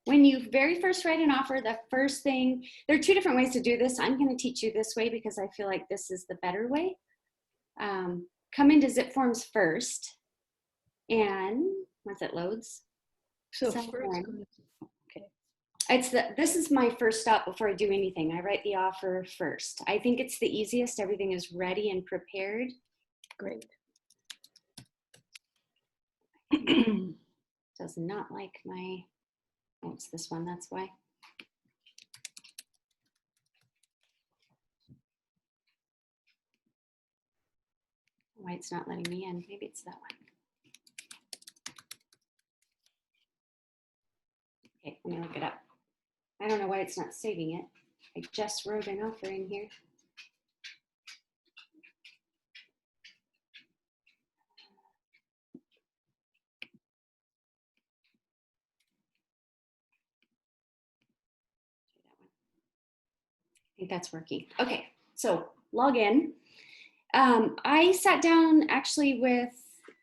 when you very first write an offer, the first thing, there are two different ways to do this. I'm going to teach you this way because I feel like this is the better way. Come into Zipforms first, and once it loads, So first, okay. This is my first stop before I do anything. I write the offer first. I think it's the easiest. Everything is ready and prepared. Great. Does not like my, oh, it's this one, that's why. Why it's not letting me in. Maybe it's that one. Okay, let me look it up. I don't know why it's not saving it. I just wrote an offer in here. I think that's working. Okay, so log in. I sat down actually with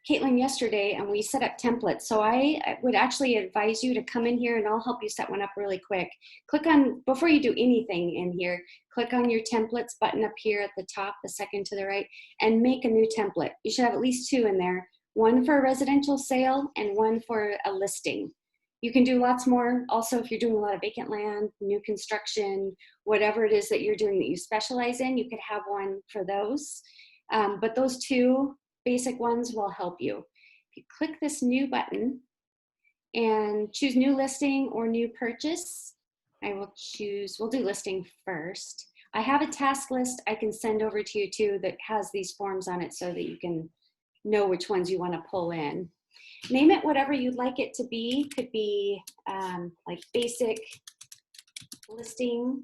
Caitlin yesterday and we set up templates. So I would actually advise you to come in here and I'll help you set one up really quick. Click on, before you do anything in here, click on your templates button up here at the top, the second to the right, and make a new template. You should have at least two in there, one for a residential sale and one for a listing. You can do lots more. Also, if you're doing a lot of vacant land, new construction, whatever it is that you're doing that you specialize in, you could have one for those. But those two basic ones will help you. If you click this new button and choose new listing or new purchase, I will choose, we'll do listing first. I have a task list I can send over to you too that has these forms on it so that you can know which ones you want to pull in. Name it whatever you'd like it to be. Could be like basic listing,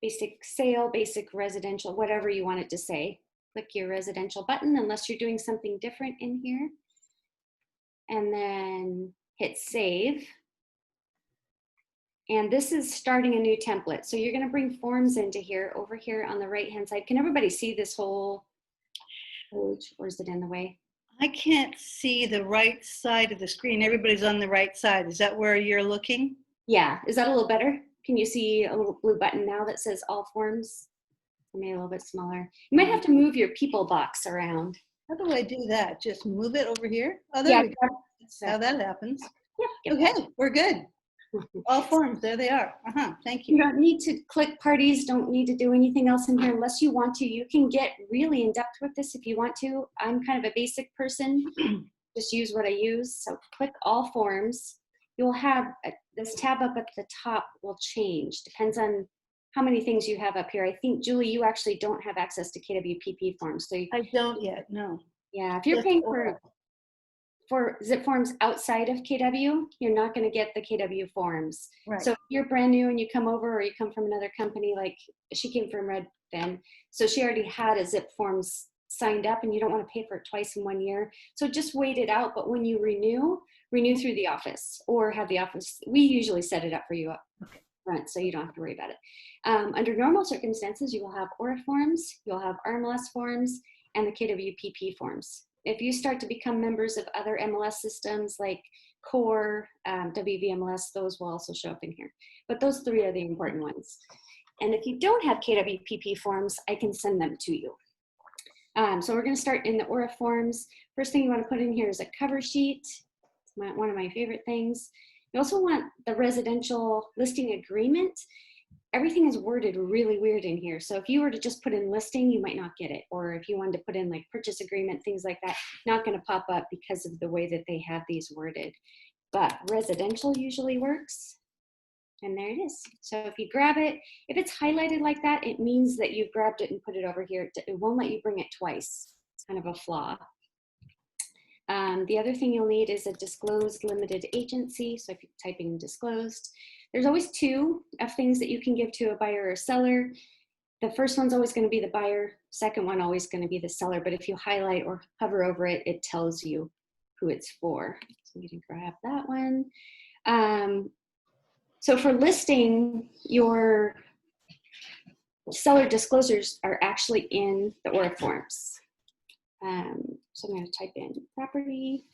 basic sale, basic residential, whatever you want it to say. Click your residential button unless you're doing something different in here. And then hit save. And this is starting a new template. So you're going to bring forms into here, over here on the right-hand side. Can everybody see this whole page, or is it in the way? I can't see the right side of the screen. Everybody's on the right side. Is that where you're looking? Yeah. Is that a little better? Can you see a little blue button now that says all forms? Maybe a little bit smaller. You might have to move your people box around. How do I do that? Just move it over here? Oh, there Yeah, we go. That's how that happens. Yep, okay, we're good. All forms, there they are. Thank you. You don't need to click parties, don't need to do anything else in here unless you want to. You can get really in depth with this if you want to. I'm kind of a basic person, just use what I use. So click all forms. You'll have this tab up at the top will change, depends on how many things you have up here. I think, Julie, you actually don't have access to KWPP forms. So I don't yet, no. Yeah, if you're paying for Zipforms outside of KW, you're not going to get the KW forms. Right. So if you're brand new and you come over or you come from another company, like she came from Redfin, so she already had a Zipforms signed up and you don't want to pay for it twice in 1 year. So just wait it out. But when you renew through the office or have the office, we usually set it up for you up front so you don't have to worry about it. Under normal circumstances, you will have ORA forms, you'll have RMLS forms, and the KWPP forms. If you start to become members of other MLS systems like Core, WVMLS, those will also show up in here. But those three are the important ones. And if you don't have KWPP forms, I can send them to you. So we're going to start in the ORA forms. First thing you want to put in here is a cover sheet. It's one of my favorite things. You also want the residential listing agreement. Everything is worded really weird in here. So if you were to just put in listing, you might not get it. Or if you wanted to put in like purchase agreement, things like that, not going to pop up because of the way that they have these worded. But residential usually works. And there it is. So if you grab it, if it's highlighted like that, it means that you've grabbed it and put it over here. It won't let you bring it twice. It's kind of a flaw. The other thing you'll need is a disclosed limited agency. So if you type in disclosed, there's always two of things that you can give to a buyer or seller. The first one's always going to be the buyer. Second one always going to be the seller. But if you highlight or hover over it, it tells you who it's for. So you can grab that one. So for listing, your seller disclosures are actually in the ORA forms. So I'm going to type in property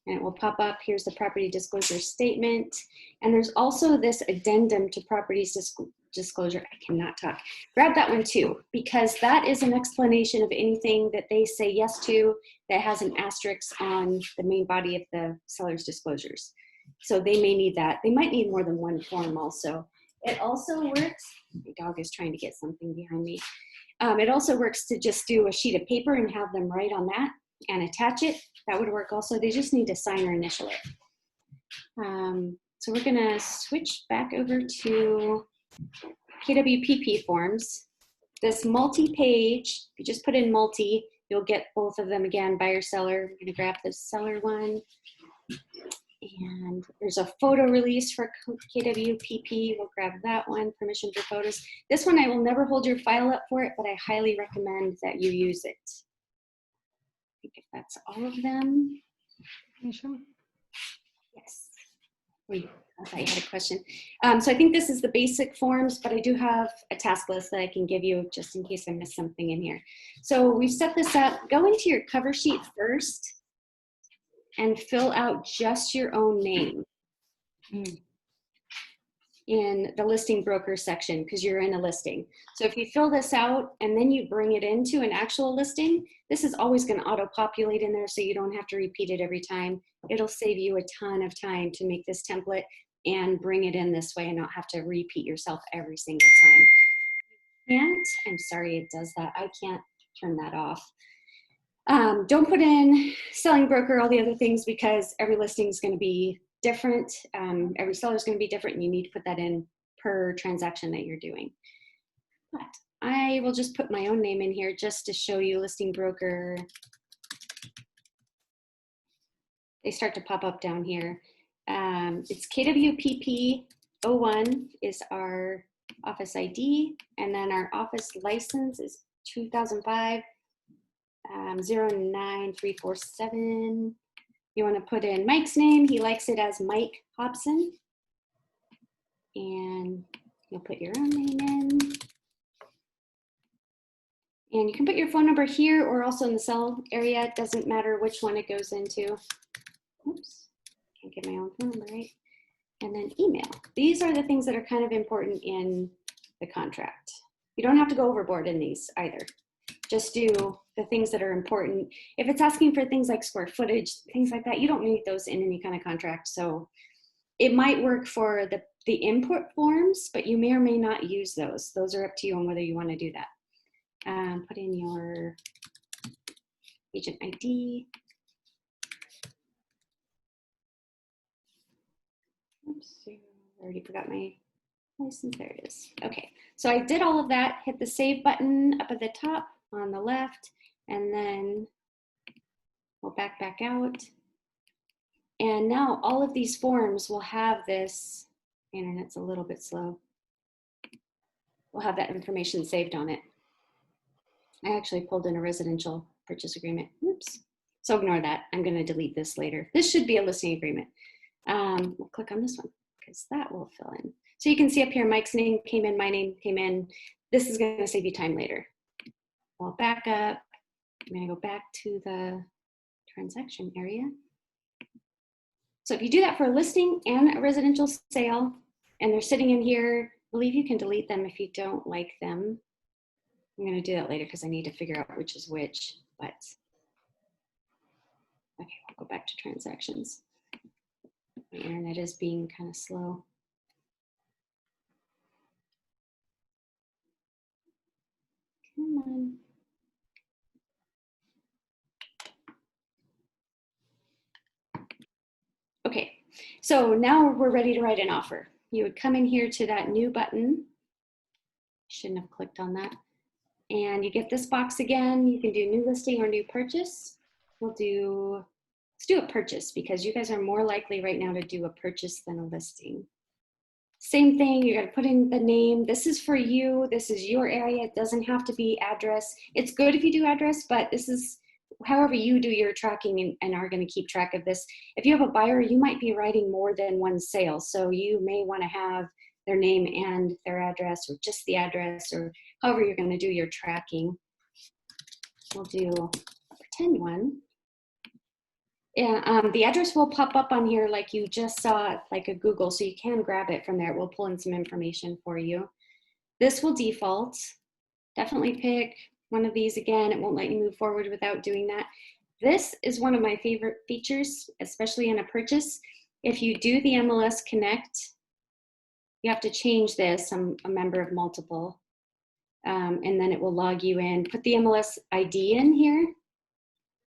and it will pop up. Here's the property disclosure statement. And there's also this addendum to properties disclosure. I cannot talk. Grab that one too, because that is an explanation of anything that they say yes to that has an asterisk on the main body of the seller's disclosures. So they may need that. They might need more than one form also. It also works, my dog is trying to get something behind me. It also works to just do a sheet of paper and have them write on that and attach it. That would work also. They just need to sign or initial it. So we're gonna switch back over to KWPP forms. This multi-page, if you just put in multi, you'll get both of them again, buyer, seller. We're gonna grab the seller one. And there's a photo release for KWPP. We'll grab that one, permission for photos. This one, I will never hold your file up for it, but I highly recommend that you use it. I think if that's all of them. Yes. Wait, I thought you had a question. So I think this is the basic forms, but I do have a task list that I can give you just in case I missed something in here. So we've set this up. Go into your cover sheet first and fill out just your own name in the listing broker section, because you're in a listing. So if you fill this out and then you bring it into an actual listing, this is always going to auto-populate in there so you don't have to repeat it every time. It'll save you a ton of time to make this template and bring it in this way and not have to repeat yourself every single time. And I'm sorry it does that. I can't turn that off. Don't put in selling broker, all the other things, because every listing is going to be different. Every seller is going to be different, and you need to put that in per transaction that you're doing. But I will just put my own name in here just to show you listing broker. They start to pop up down here. It's KWPP01 is our office ID, and then our office license is 2005. 09347. You want to put in Mike's name. He likes it as Mike Hobson. And you'll put your own name in. And you can put your phone number here or also in the cell area. It doesn't matter which one it goes into. Oops, can't get my own phone number right. And then email. These are the things that are kind of important in the contract. You don't have to go overboard in these either. Just do the things that are important. If it's asking for things like square footage, things like that, you don't need those in any kind of contract. So it might work for the import forms, but you may or may not use those. Those are up to you on whether you want to do that. Put in your agent ID. Oops, I already forgot my license. There it is. Okay, so I did all of that. Hit the save button up at the top on the left, and then we'll back out. And now all of these forms will have this, internet's a little bit slow. We'll have that information saved on it. I actually pulled in a residential purchase agreement. Oops. So ignore that. I'm going to delete this later. This should be a listing agreement. We'll click on this one because that will fill in. So you can see up here, Mike's name came in, my name came in. This is going to save you time later. I'll back up. I'm going to go back to the transaction area. So if you do that for a listing and a residential sale, and they're sitting in here, I believe you can delete them if you don't like them. I'm going to do that later because I need to figure out which is which, but okay, we'll go back to transactions. My internet is being kind of slow. Come on. Okay, so now we're ready to write an offer. You would come in here to that new button. Shouldn't have clicked on that. And you get this box again. You can do new listing or new purchase. Let's do a purchase because you guys are more likely right now to do a purchase than a listing. Same thing, you gotta put in the name. This is for you, this is your area. It doesn't have to be address. It's good if you do address, but this is however you do your tracking and are gonna keep track of this. If you have a buyer, you might be writing more than one sale. So you may wanna have their name and their address or just the address or however you're gonna do your tracking. We'll do a pretend one. Yeah, the address will pop up on here like you just saw it, like a Google, so you can grab it from there. It will pull in some information for you. This will default. Definitely pick one of these again. It won't let you move forward without doing that. This is one of my favorite features, especially in a purchase. If you do the MLS Connect, you have to change this. I'm a member of multiple. And then it will log you in. Put the MLS ID in here,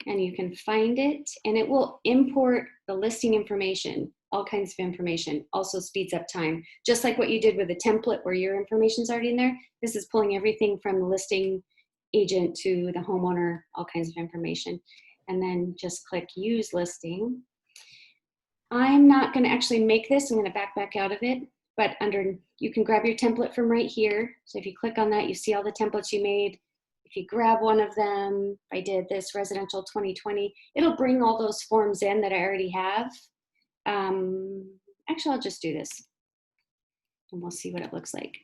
and you can find it. And it will import the listing information, all kinds of information. Also speeds up time. Just like what you did with the template where your information's already in there. This is pulling everything from the listing agent to the homeowner, all kinds of information. And then just click Use Listing. I'm not going to actually make this. I'm going to back out of it. But you can grab your template from right here. So if you click on that, you see all the templates you made. If you grab one of them, I did this residential 2020, it'll bring all those forms in that I already have. Actually, I'll just do this and we'll see what it looks like.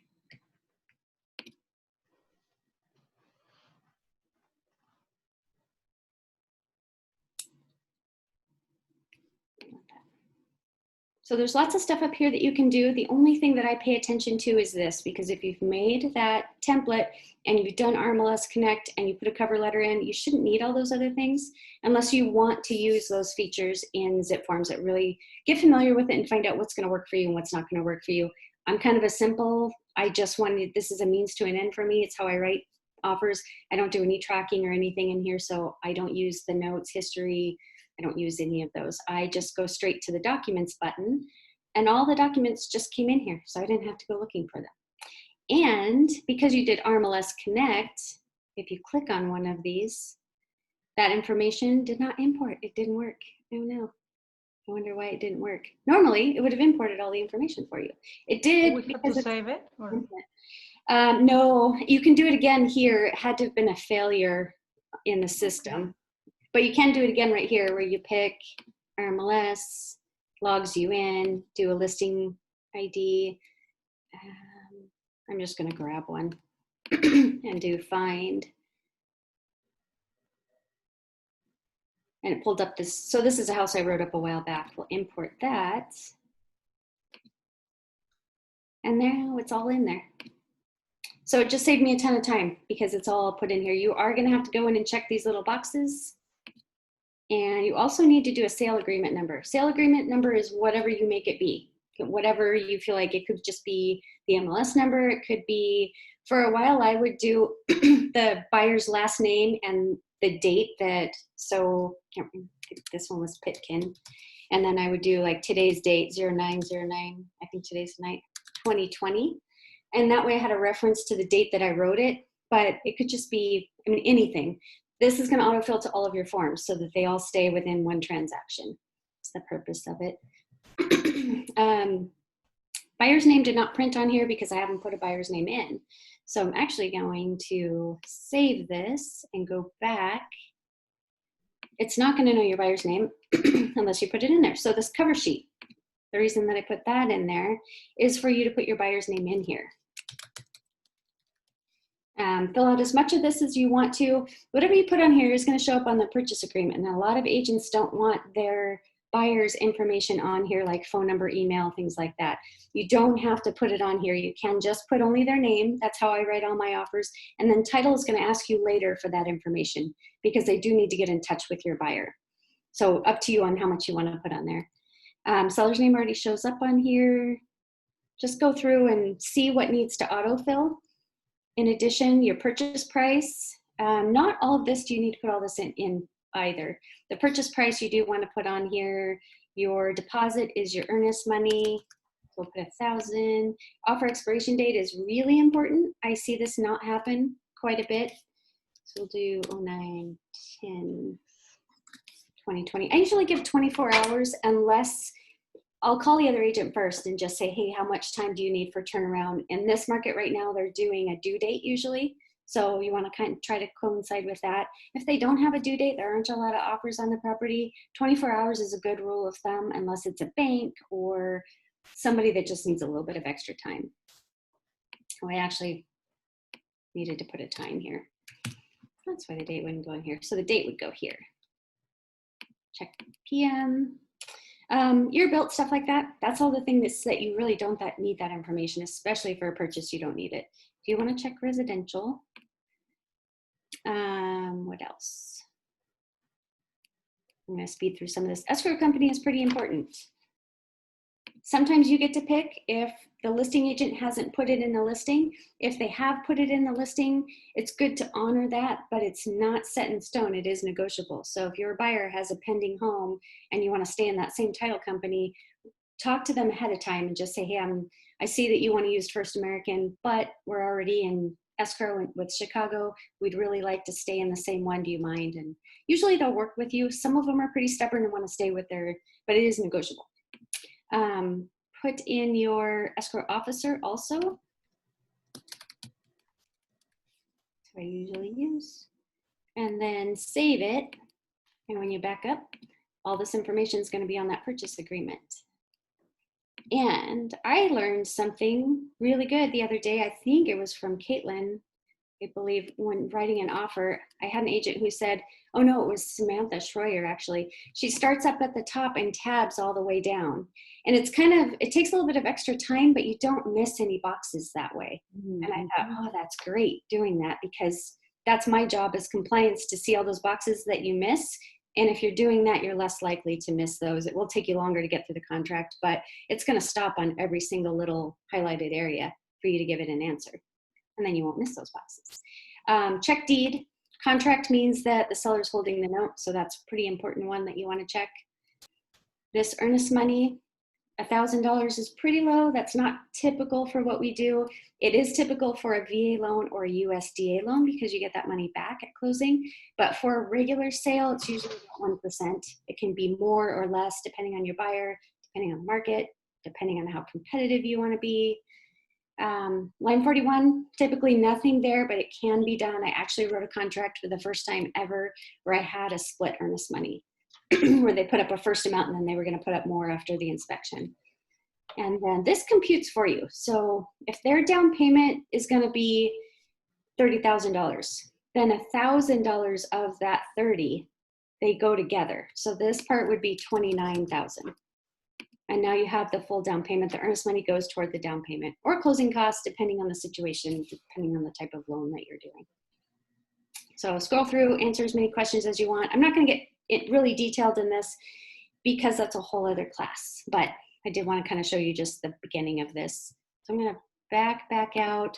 So there's lots of stuff up here that you can do. The only thing that I pay attention to is this, because if you've made that template and you've done RMLS Connect and you put a cover letter in, you shouldn't need all those other things unless you want to use those features in Zipforms that really get familiar with it and find out what's going to work for you and what's not going to work for you. I'm kind of a simple, I just wanted, this is a means to an end for me. It's how I write offers. I don't do any tracking or anything in here, so I don't use the notes, history, I don't use any of those. I just go straight to the documents button, and all the documents just came in here, so I didn't have to go looking for them. And because you did RMLS Connect, if you click on one of these, that information did not import. It didn't work. Oh no. I wonder why it didn't work. Normally, it would have imported all the information for you. It did. We have to save it? Or? No, you can do it again here. It had to have been a failure in the system. But you can do it again right here where you pick RMLS, logs you in, do a listing ID. I'm just going to grab one and do find. And it pulled up this. So this is a house I wrote up a while back. We'll import that. And now it's all in there. So it just saved me a ton of time because it's all put in here. You are going to have to go in and check these little boxes. And you also need to do a sale agreement number. Sale agreement number is whatever you make it be. Whatever you feel like. It could just be the MLS number. It could be, for a while I would do the buyer's last name and the date that, so this one was Pitkin. And then I would do like today's date, 0909, I think today's the night, 2020. And that way I had a reference to the date that I wrote it, but it could just be, I mean, anything. This is going to autofill to all of your forms so that they all stay within one transaction. That's the purpose of it. Buyer's name did not print on here because I haven't put a buyer's name in. So I'm actually going to save this and go back. It's not going to know your buyer's name unless you put it in there. So this cover sheet, the reason that I put that in there is for you to put your buyer's name in here. Fill out as much of this as you want to. Whatever you put on here is going to show up on the purchase agreement. And a lot of agents don't want their buyer's information on here, like phone number, email, things like that. You don't have to put it on here. You can just put only their name. That's how I write all my offers. And then title is going to ask you later for that information because they do need to get in touch with your buyer. So up to you on how much you want to put on there. Seller's name already shows up on here. Just go through and see what needs to autofill. In addition, your purchase price, not all of this, do you need to put all this in either. The purchase price you do want to put on here. Your deposit is your earnest money. So we'll put 1,000. Offer expiration date is really important. I see this not happen quite a bit. So we'll do 09, 10, 2020. I usually give 24 hours unless I'll call the other agent first and just say, hey, how much time do you need for turnaround? In this market right now, they're doing a due date usually. So you want to kind of try to coincide with that. If they don't have a due date, there aren't a lot of offers on the property. 24 hours is a good rule of thumb unless it's a bank or somebody that just needs a little bit of extra time. Oh, I actually needed to put a time here. That's why the date wouldn't go in here. So the date would go here. check PM. Year built, stuff like that. That's all the things that you really don't need that information, especially for a purchase, you don't need it. If you want to check residential, what else? I'm going to speed through some of this. Escrow company is pretty important. Sometimes you get to pick if the listing agent hasn't put it in the listing. If they have put it in the listing, it's good to honor that, but it's not set in stone. It is negotiable. So if your buyer has a pending home and you want to stay in that same title company, talk to them ahead of time and just say, hey, I see that you want to use First American, but we're already in escrow with Chicago. We'd really like to stay in the same one. Do you mind? And usually they'll work with you. Some of them are pretty stubborn and want to stay with but it is negotiable. Put in your escrow officer also. That's what I usually use. And then save it. And when you back up, all this information is going to be on that purchase agreement. And I learned something really good the other day. I think it was from Caitlin. I believe when writing an offer, I had an agent who said, oh no, it was Samantha Schroyer actually. She starts up at the top and tabs all the way down. And it's it takes a little bit of extra time, but you don't miss any boxes that way. Mm-hmm. And I thought, oh, that's great doing that, because that's my job as compliance, to see all those boxes that you miss. And if you're doing that, you're less likely to miss those. It will take you longer to get through the contract, but it's going to stop on every single little highlighted area for you to give it an answer. And then you won't miss those boxes. Check deed. Contract means that the seller's holding the note, so that's a pretty important one that you want to check. This earnest money, $1,000 is pretty low. That's not typical for what we do. It is typical for a VA loan or a USDA loan because you get that money back at closing. But for a regular sale, it's usually about 1%. It can be more or less depending on your buyer, depending on the market, depending on how competitive you want to be. Line 41, typically nothing there, but it can be done. I actually wrote a contract for the first time ever where I had a split earnest money where they put up a first amount and then they were going to put up more after the inspection. And then this computes for you. So if their down payment is going to be $30,000, then $1,000 of that 30, they go together. So this part would be $29,000. And now you have the full down payment. The earnest money goes toward the down payment or closing costs, depending on the situation, depending on the type of loan that you're doing. So scroll through, answer as many questions as you want. I'm not going to get it really detailed in this because that's a whole other class, but I did want to kind of show you just the beginning of this. So I'm going to back out,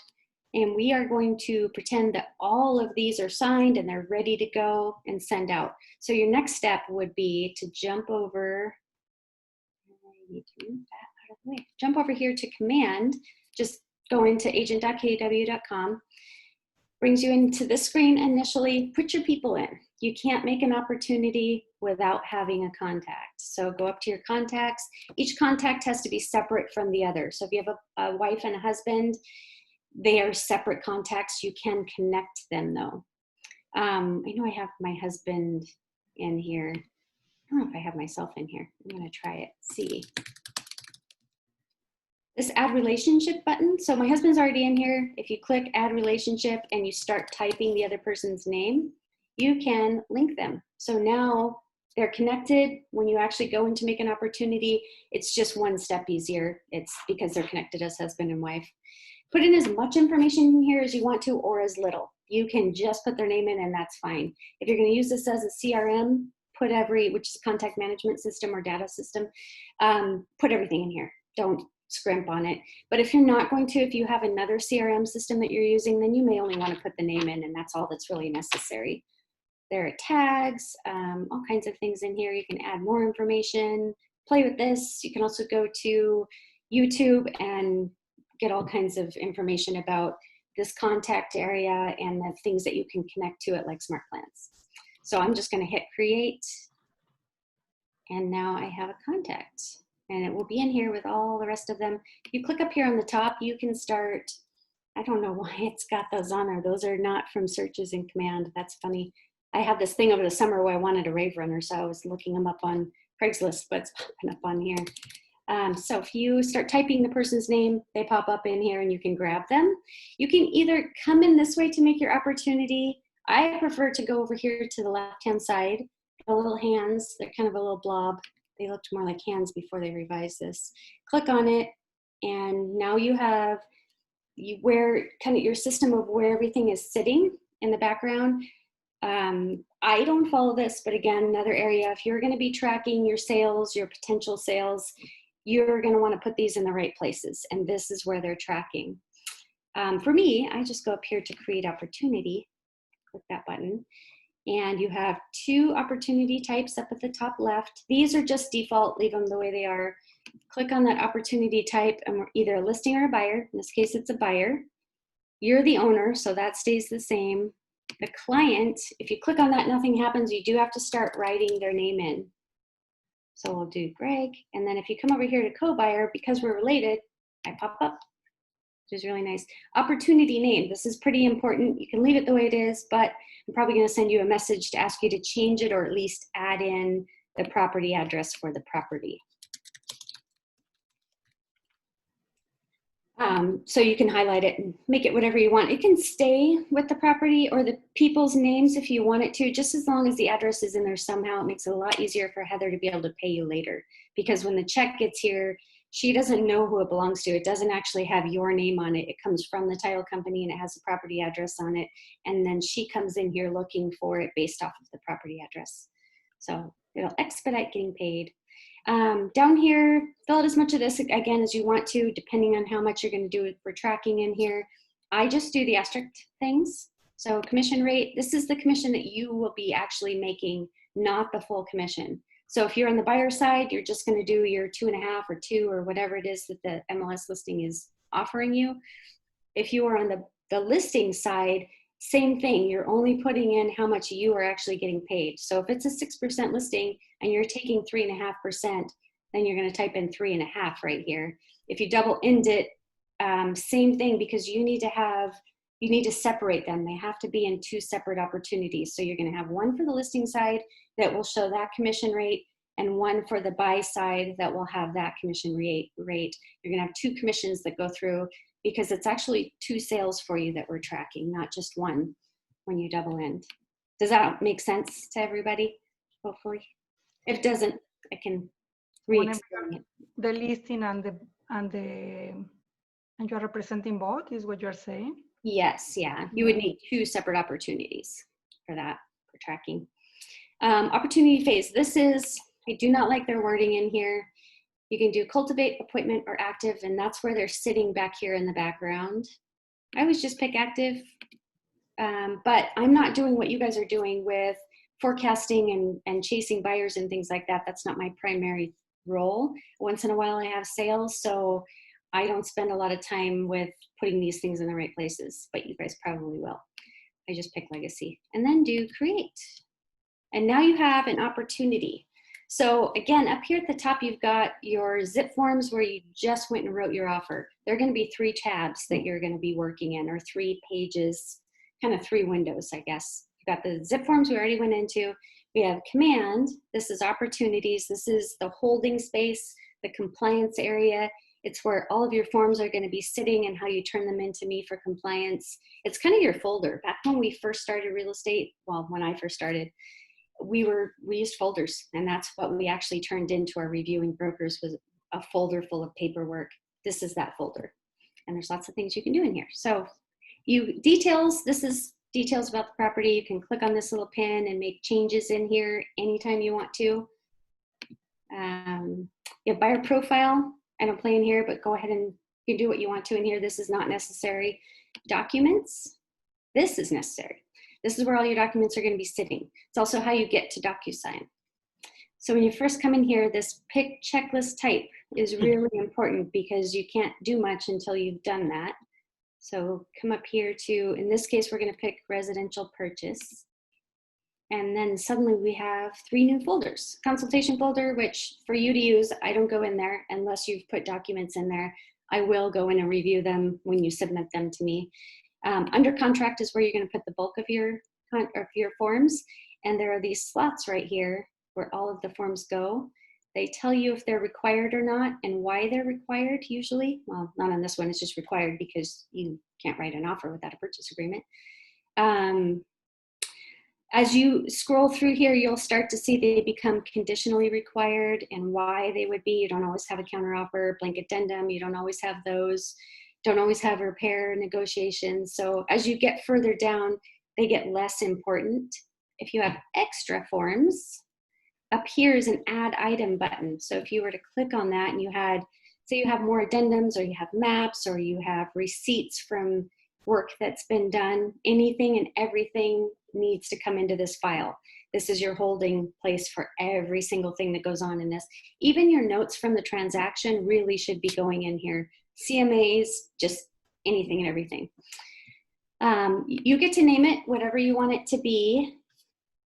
and we are going to pretend that all of these are signed and they're ready to go and send out. So your next step would be to jump over. I need to move that out of the way. Jump over here to command, just go into agent.kw.com, brings you into this screen initially, put your people in. You can't make an opportunity without having a contact. So go up to your contacts. Each contact has to be separate from the other. So if you have a wife and a husband, they are separate contacts. You can connect them though. I know I have my husband in here. I don't know if I have myself in here. I'm going to try it. See. This add relationship button. So my husband's already in here. If you click add relationship and you start typing the other person's name, you can link them. So now they're connected. When you actually go in to make an opportunity, it's just one step easier. It's because they're connected as husband and wife. Put in as much information in here as you want to or as little. You can just put their name in and that's fine. If you're going to use this as a CRM, put which is contact management system or data system, put everything in here. Don't scrimp on it. But if you're not going to, if you have another CRM system that you're using, then you may only want to put the name in and that's all that's really necessary. There are tags, all kinds of things in here. You can add more information, play with this. You can also go to YouTube and get all kinds of information about this contact area and the things that you can connect to it, like smart plans. So I'm just going to hit create. And now I have a contact. And it will be in here with all the rest of them. If you click up here on the top, you can start. I don't know why it's got those on there. Those are not from searches in command. That's funny. I had this thing over the summer where I wanted a rave runner, so I was looking them up on Craigslist, but it's popping up on here. So if you start typing the person's name, they pop up in here and you can grab them. You can either come in this way to make your opportunity. I prefer to go over here to the left-hand side, little hands. They're kind of a little blob. They looked more like hands before they revised this. Click on it, and now you have where kind of your system of where everything is sitting in the background. I don't follow this, but again, another area, if you're going to be tracking your sales, your potential sales, you're going to want to put these in the right places, and this is where they're tracking. For me, I just go up here to create opportunity, click that button, and you have 2 opportunity types up at the top left. These are just default, leave them the way they are. Click on that opportunity type, and we're either a listing or a buyer. In this case, it's a buyer. You're the owner, so that stays the same. The client, if you click on that, nothing happens. You do have to start writing their name in. So we'll do Greg, and then if you come over here to co-buyer, because we're related, I pop up, which is really nice. Opportunity name, this is pretty important. You can leave it the way it is, but I'm probably gonna send you a message to ask you to change it or at least add in the property address for the property. So you can highlight it and make it whatever you want. It can stay with the property or the people's names if you want it to, just as long as the address is in there somehow. It makes it a lot easier for Heather to be able to pay you later, because when the check gets here, she doesn't know who it belongs to. It doesn't actually have your name on it. It comes from the title company and it has the property address on it. And then she comes in here looking for it based off of the property address. So it'll expedite getting paid. Down here, fill out as much of this again as you want to, depending on how much you're going to do for tracking in here. I just do the asterisk things. So commission rate, this is the commission that you will be actually making, not the full commission. So if you're on the buyer side, you're just going to do your 2.5 or 2 or whatever it is that the MLS listing is offering you. If you are on the listing side, same thing. You're only putting in how much you are actually getting paid. So if it's a 6% listing and you're taking 3.5%, then you're going to type in 3.5 right here. If you double end it, same thing, because you need to separate them. They have to be in 2 separate opportunities. So you're going to have one for the listing side that will show that commission rate, and one for the buy side that will have that commission rate. You're going to have 2 commissions that go through, because it's actually 2 sales for you that we're tracking, not just one when you double end. Does that make sense to everybody? Hopefully. If it doesn't, I can re-explain it. The listing and you're representing both, is what you're saying? Yes, yeah. You would need 2 separate opportunities for that, for tracking. Opportunity phase. This is, I do not like their wording in here. You can do cultivate, appointment, or active, and that's where they're sitting back here in the background. I always just pick active, but I'm not doing what you guys are doing with forecasting and chasing buyers and things like that. That's not my primary role. Once in a while I have sales, so I don't spend a lot of time with putting these things in the right places, but you guys probably will. I just pick legacy and then do create. And now you have an opportunity. So again, up here at the top, you've got your Zipforms where you just went and wrote your offer. There are going to be 3 tabs that you're going to be working in, or 3 pages, kind of 3 windows, I guess. You've got the Zipforms we already went into. We have command. This is opportunities. This is the holding space, the compliance area. It's where all of your forms are going to be sitting and how you turn them into me for compliance. It's kind of your folder. Back when we first started real estate, well, when I first started, we used folders, and that's what we actually turned into our reviewing brokers, was a folder full of paperwork. This is that folder, and there's lots of things you can do in here. So details, this is details about the property. You can click on this little pin and make changes in here anytime you want to. You have buyer profile. I don't play in here, but go ahead and you can do what you want to in here. This is not necessary. Documents, this is necessary. This is where all your documents are going to be sitting. It's also how you get to Docusign. So when you first come in here, this pick checklist type is really important, because you can't do much until you've done that. So come up here to, in this case, we're going to pick residential purchase. And then suddenly we have 3 new folders. Consultation folder, which for you to use, I don't go in there unless you've put documents in there. I will go in and review them when you submit them to me. Under contract is where you're going to put the bulk of your forms, and there are these slots right here where all of the forms go. They tell you if they're required or not and why they're required usually. Well, not on this one, it's just required because you can't write an offer without a purchase agreement. As you scroll through here, you'll start to see they become conditionally required and why they would be. You don't always have a counteroffer, blank addendum. You don't always have those. Don't always have repair negotiations. So as you get further down, they get less important. If you have extra forms, up here is an add item button. So if you were to click on that and you had, say you have more addendums, or you have maps, or you have receipts from work that's been done, anything and everything needs to come into this file. This is your holding place for every single thing that goes on in this. Even your notes from the transaction really should be going in here. CMAs, just anything and everything. You get to name it whatever you want it to be.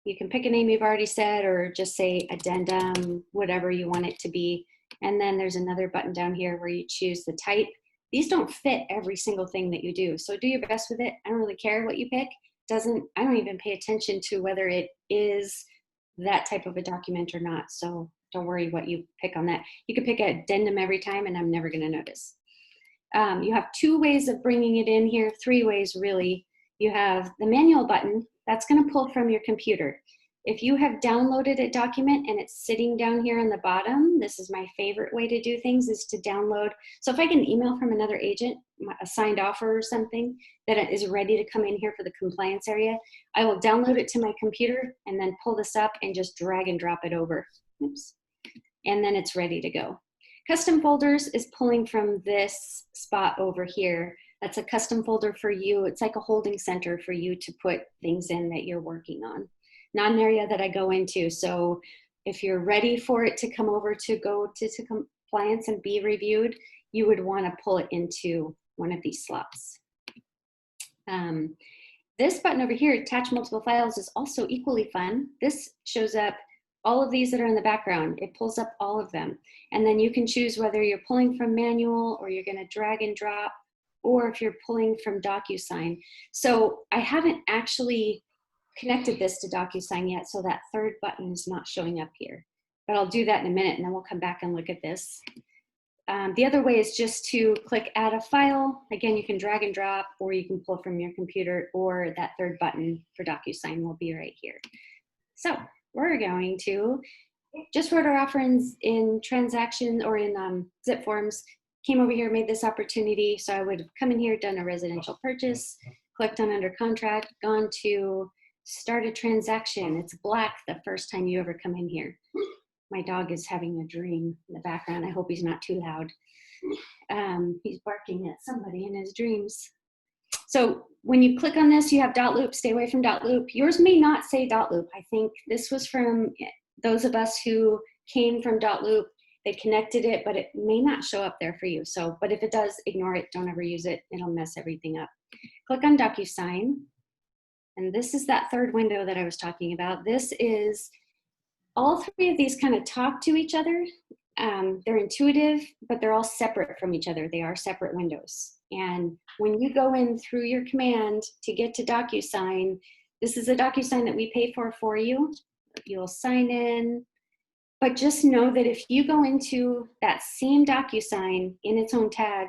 You can pick a name you've already said, or just say addendum, whatever you want it to be. And then there's another button down here where you choose the type. These don't fit every single thing that you do. So do your best with it. I don't really care what you pick. I don't even pay attention to whether it is that type of a document or not. So don't worry what you pick on that. You could pick an addendum every time and I'm never gonna notice. You have 2 ways of bringing it in here, 3 ways really. You have the manual button, that's gonna pull from your computer. If you have downloaded a document and it's sitting down here on the bottom, this is my favorite way to do things, is to download. So if I get an email from another agent, a signed offer or something that is ready to come in here for the compliance area, I will download it to my computer and then pull this up and just drag and drop it over. Oops. And then it's ready to go. Custom folders is pulling from this spot over here. That's a custom folder for you. It's like a holding center for you to put things in that you're working on. Not an area that I go into. So if you're ready for it to come over to go to compliance and be reviewed, you would want to pull it into one of these slots. This button over here, attach multiple files, is also equally fun. This shows up all of these that are in the background. It pulls up all of them. And then you can choose whether you're pulling from manual, or you're going to drag and drop, or if you're pulling from Docusign. So I haven't actually connected this to Docusign yet, so that third button is not showing up here. But I'll do that in a minute, and then we'll come back and look at this. The other way is just to click add a file. Again, you can drag and drop, or you can pull from your computer, or that third button for Docusign will be right here. So we're going to just wrote our offerings in transaction or in Zipforms, came over here, made this opportunity. So I would have come in here, done a residential purchase, clicked on under contract, gone to start a transaction. It's black the first time you ever come in here. My dog is having a dream in the background. I hope he's not too loud. He's barking at somebody in his dreams. So when you click on this, you have dot loop. Stay away from dot loop. Yours may not say dot loop. I think this was from those of us who came from dot loop. They connected it, but it may not show up there for you. So, but if it does, ignore it. Don't ever use it. It'll mess everything up. Click on Docusign. And this is that third window that I was talking about. This is, all 3 of these kind of talk to each other. They're intuitive, but they're all separate from each other. They are separate windows. And when you go in through your command to get to Docusign, this is a Docusign that we pay for you. You'll sign in, but just know that if you go into that same Docusign in its own tab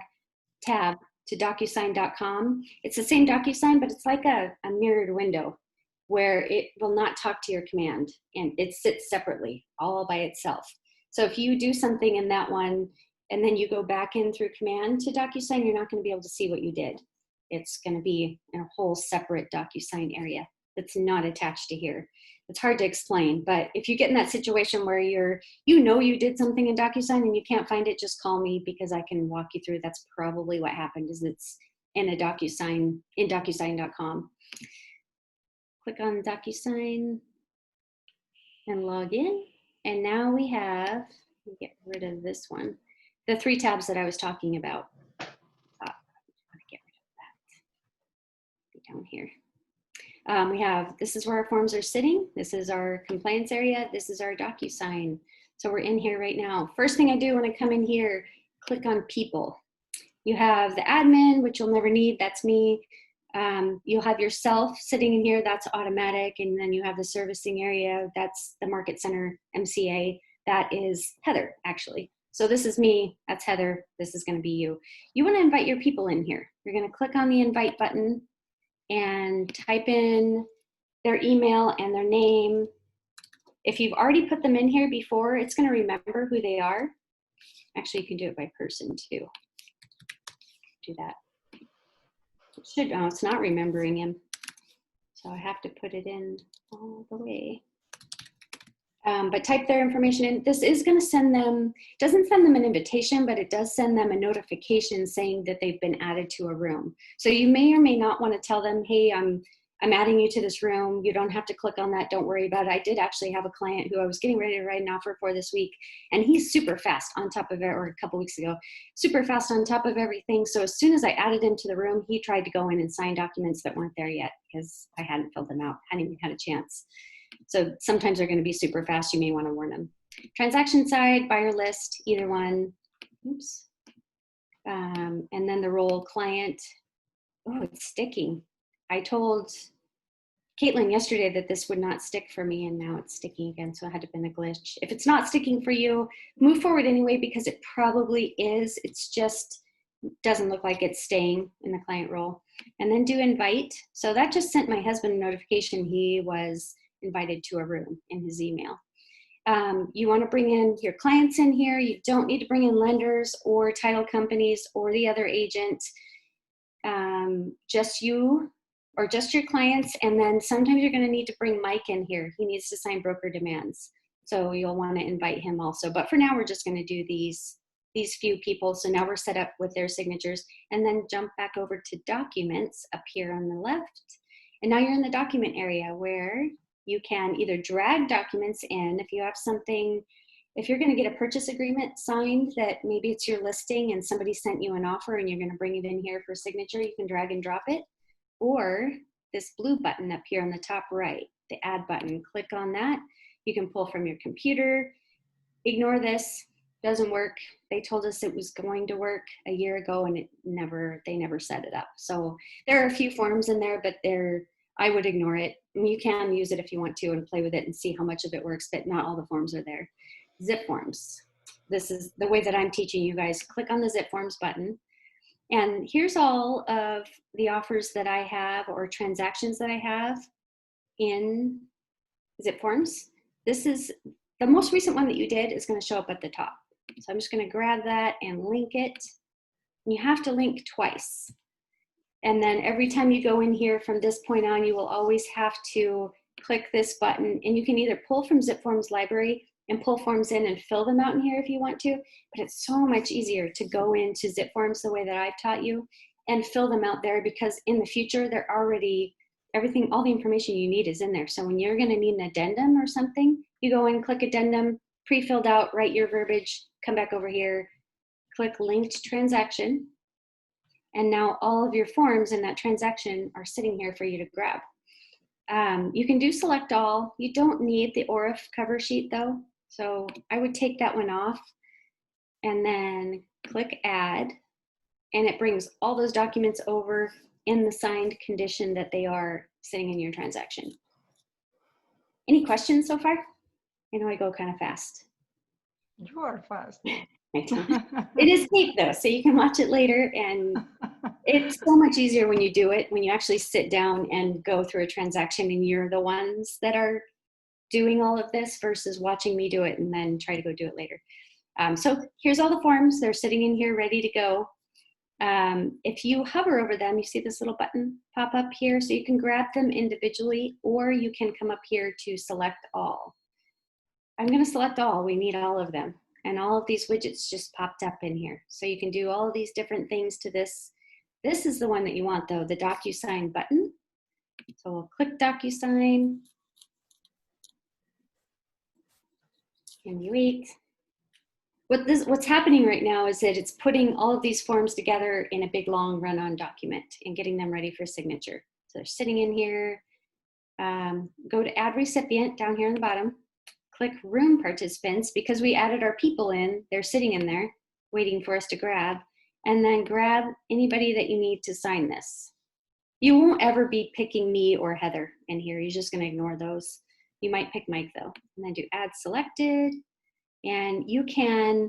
to docusign.com, it's the same Docusign, but it's like a mirrored window where it will not talk to your command, and it sits separately all by itself. So if you do something in that one and then you go back in through command to Docusign, you're not going to be able to see what you did. It's going to be in a whole separate Docusign area that's not attached to here. It's hard to explain, but if you get in that situation where you did something in Docusign and you can't find it, just call me because I can walk you through. That's probably what happened, is it's in a Docusign, in docusign.com. Click on Docusign and log in. And now we have, get rid of this one, the 3 tabs that I was talking about. I'm gonna get rid of that. Down here. We have, this is where our forms are sitting. This is our compliance area. This is our Docusign. So we're in here right now. First thing I do when I come in here, click on people. You have the admin, which you'll never need, that's me. You'll have yourself sitting in here, that's automatic. And then you have the servicing area, that's the Market Center MCA. That is Heather, actually. So this is me, that's Heather, this is gonna be you. You wanna invite your people in here. You're gonna click on the invite button and type in their email and their name. If you've already put them in here before, it's going to remember who they are. Actually, you can do it by person too. Do that. It should, oh, it's not remembering him. So I have to put it in all the way. But type their information in. This is going to send them, doesn't send them an invitation, but it does send them a notification saying that they've been added to a room. So you may or may not want to tell them, hey, I'm adding you to this room. You don't have to click on that. Don't worry about it. I did actually have a client who I was getting ready to write an offer for this week, and he's super fast on top of it, or a couple weeks ago, super fast on top of everything. So as soon as I added him to the room, he tried to go in and sign documents that weren't there yet because I hadn't filled them out, hadn't even had a chance. So sometimes they're going to be super fast. You may want to warn them. Transaction side, buyer list, either one. Oops. And then the role client. Oh, it's sticking. I told Caitlin yesterday that this would not stick for me, and now it's sticking again. So it had to have been a glitch. If it's not sticking for you, move forward anyway, because it probably is. It's just doesn't look like it's staying in the client role. And then do invite. So that just sent my husband a notification he was invited to a room in his email. You want to bring in your clients in here. You don't need to bring in lenders or title companies or the other agent. Just you or just your clients. And then sometimes you're going to need to bring Mike in here. He needs to sign broker demands. So you'll want to invite him also. But for now, we're just going to do these few people. So now we're set up with their signatures, and then jump back over to documents up here on the left. And now you're in the document area where you can either drag documents in if you have something, if you're going to get a purchase agreement signed that maybe it's your listing and somebody sent you an offer and you're going to bring it in here for signature, you can drag and drop it. Or this blue button up here on the top right, the add button, click on that. You can pull from your computer. Ignore this, doesn't work. They told us it was going to work a year ago and they never set it up. So there are a few forms in there, but I would ignore it. You can use it if you want to and play with it and see how much of it works, but not all the forms are there. Zipforms. This is the way that I'm teaching you guys. Click on the Zipforms button. And here's all of the offers that I have or transactions that I have in Zipforms. This is the most recent one that you did is going to show up at the top. So I'm just going to grab that and link it. And you have to link twice. And then every time you go in here from this point on, you will always have to click this button, and you can either pull from Zipforms library and pull forms in and fill them out in here if you want to, but it's so much easier to go into Zipforms the way that I've taught you and fill them out there, because in the future, they're already, everything, all the information you need is in there. So when you're gonna need an addendum or something, you go in, click addendum, pre-filled out, write your verbiage, come back over here, click linked transaction, and now all of your forms in that transaction are sitting here for you to grab. You can do select all. You don't need the ORIF cover sheet though. So I would take that one off and then click add, and it brings all those documents over in the signed condition that they are sitting in your transaction. Any questions so far? I know I go kind of fast. You are fast. It is tape though, so you can watch it later, and it's so much easier when you do it, when you actually sit down and go through a transaction and you're the ones that are doing all of this versus watching me do it and then try to go do it later. So here's all the forms. They're sitting in here ready to go. If you hover over them, you see this little button pop up here, so you can grab them individually, or you can come up here to select all. I'm going to select all. We need all of them. And all of these widgets just popped up in here. So you can do all of these different things to this. This is the one that you want though, the Docusign button. So we'll click Docusign. And you wait. What's happening right now is that it's putting all of these forms together in a big long run-on document and getting them ready for signature. So they're sitting in here. Go to add recipient down here on the bottom. Click room participants, because we added our people in. They're sitting in there waiting for us to grab. And then grab anybody that you need to sign this. You won't ever be picking me or Heather in here. You're just going to ignore those. You might pick Mike though. And then do add selected. And you can,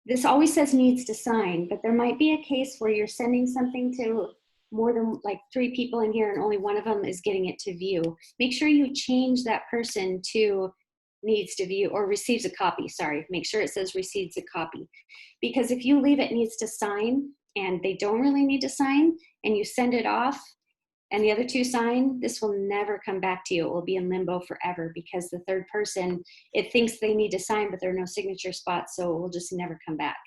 this always says needs to sign, but there might be a case where you're sending something to more than like 3 people in here and only one of them is getting it to view, make sure you change that person to needs to view or receives a copy. Sorry, make sure it says receives a copy. Because if you leave it needs to sign and they don't really need to sign and you send it off and the other 2 sign, this will never come back to you. It will be in limbo forever because the third person, it thinks they need to sign, but there are no signature spots, so it will just never come back.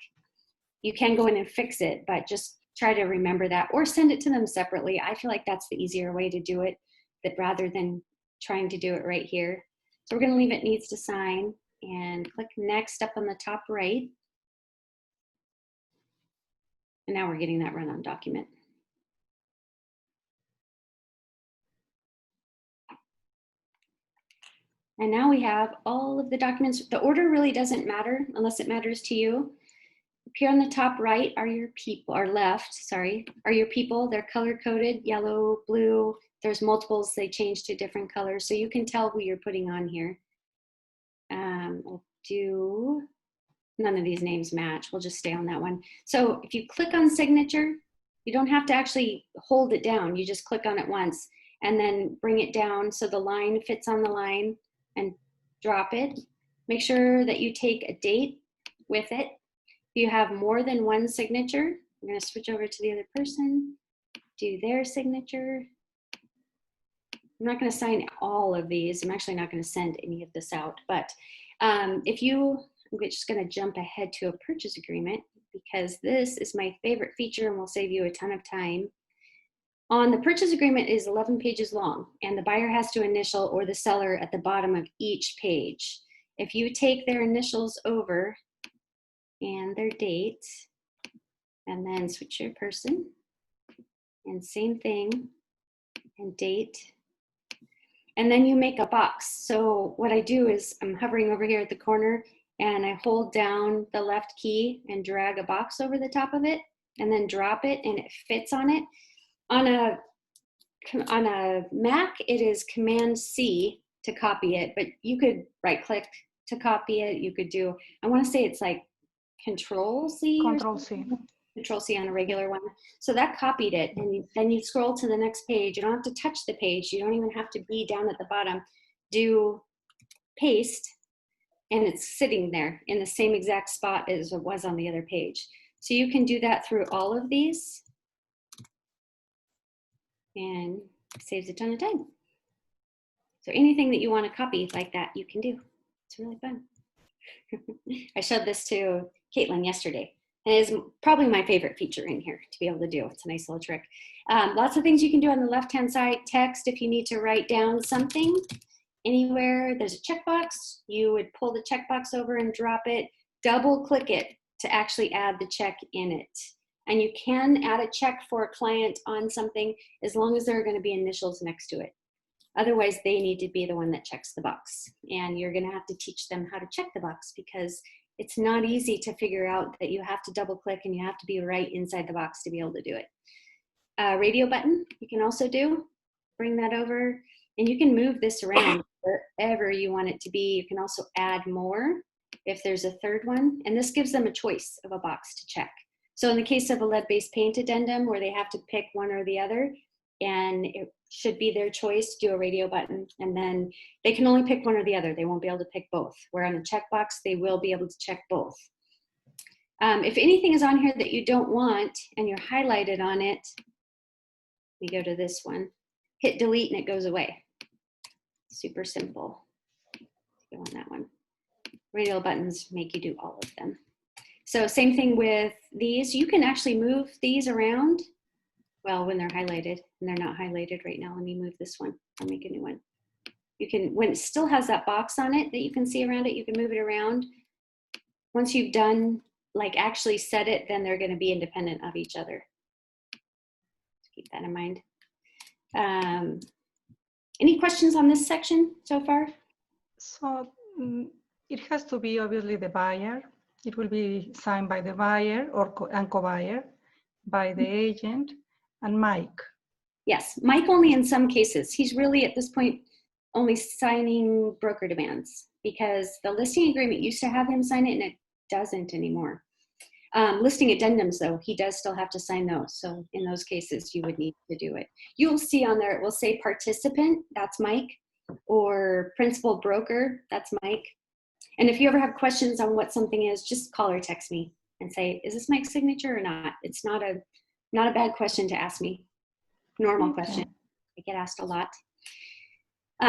You can go in and fix it, but just try to remember that or send it to them separately. I feel like that's the easier way to do it, that rather than trying to do it right here. So we're going to leave it needs to sign and click next up on the top right. And now we're getting that run on document. And now we have all of the documents. The order really doesn't matter unless it matters to you. Up here on the top right are your people, or left, sorry, are your people. They're color coded, yellow, blue. There's multiples, they change to different colors. So you can tell who you're putting on here. We'll do, none of these names match. We'll just stay on that one. So if you click on signature, you don't have to actually hold it down. You just click on it once and then bring it down so the line fits on the line and drop it. Make sure that you take a date with it. If you have more than one signature, I'm going to switch over to the other person, do their signature. I'm not going to sign all of these. I'm actually not going to send any of this out, but I'm just going to jump ahead to a purchase agreement because this is my favorite feature and will save you a ton of time. On the purchase agreement is 11 pages long and the buyer has to initial or the seller at the bottom of each page. If you take their initials over and their date and then switch your person and same thing and date, and then you make a box. So what I do is I'm hovering over here at the corner and I hold down the left key and drag a box over the top of it and then drop it and it fits on it. On a Mac, it is Command C to copy it, but you could right click to copy it. You could do, I want to say it's like Control C. Control C. Control C on a regular one. So that copied it. And then you scroll to the next page. You don't have to touch the page. You don't even have to be down at the bottom. Do paste and it's sitting there in the same exact spot as it was on the other page. So you can do that through all of these and it saves a ton of time. So anything that you want to copy like that, you can do. It's really fun. I showed this to Caitlin yesterday. And it is probably my favorite feature in here to be able to do. It's a nice little trick. Lots of things you can do on the left-hand side. Text, if you need to write down something anywhere, there's a checkbox. You would pull the checkbox over and drop it, double click it to actually add the check in it. And you can add a check for a client on something as long as there are going to be initials next to it. Otherwise, they need to be the one that checks the box. And you're going to have to teach them how to check the box because it's not easy to figure out that you have to double click and you have to be right inside the box to be able to do it. Radio button, you can also do. Bring that over and you can move this around wherever you want it to be. You can also add more if there's a third one. And this gives them a choice of a box to check. So in the case of a lead-based paint addendum where they have to pick one or the other, and it should be their choice, do a radio button, and then they can only pick one or the other. They won't be able to pick both. Where on the checkbox, they will be able to check both. If anything is on here that you don't want and you're highlighted on it, we go to this one, hit delete and it goes away. Super simple. Go on that one. Radio buttons make you do all of them. So same thing with these. You can actually move these around. Well, when they're highlighted, and they're not highlighted right now. Let me move this one. I'll make a new one. You can, when it still has that box on it that you can see around it, you can move it around. Once you've done, like actually set it, then they're going to be independent of each other. Keep that in mind. Any questions on this section so far? So it has to be obviously the buyer. It will be signed by the buyer or co-buyer, by the agent, and Mike. Yes, Mike only in some cases. He's really at this point only signing broker demands because the listing agreement used to have him sign it and it doesn't anymore. Listing addendums, though, he does still have to sign those. So in those cases, you would need to do it. You'll see on there, it will say participant, that's Mike, or principal broker, that's Mike. And if you ever have questions on what something is, just call or text me and say, is this Mike's signature or not? It's not a bad question to ask me. Normal question. I get asked a lot.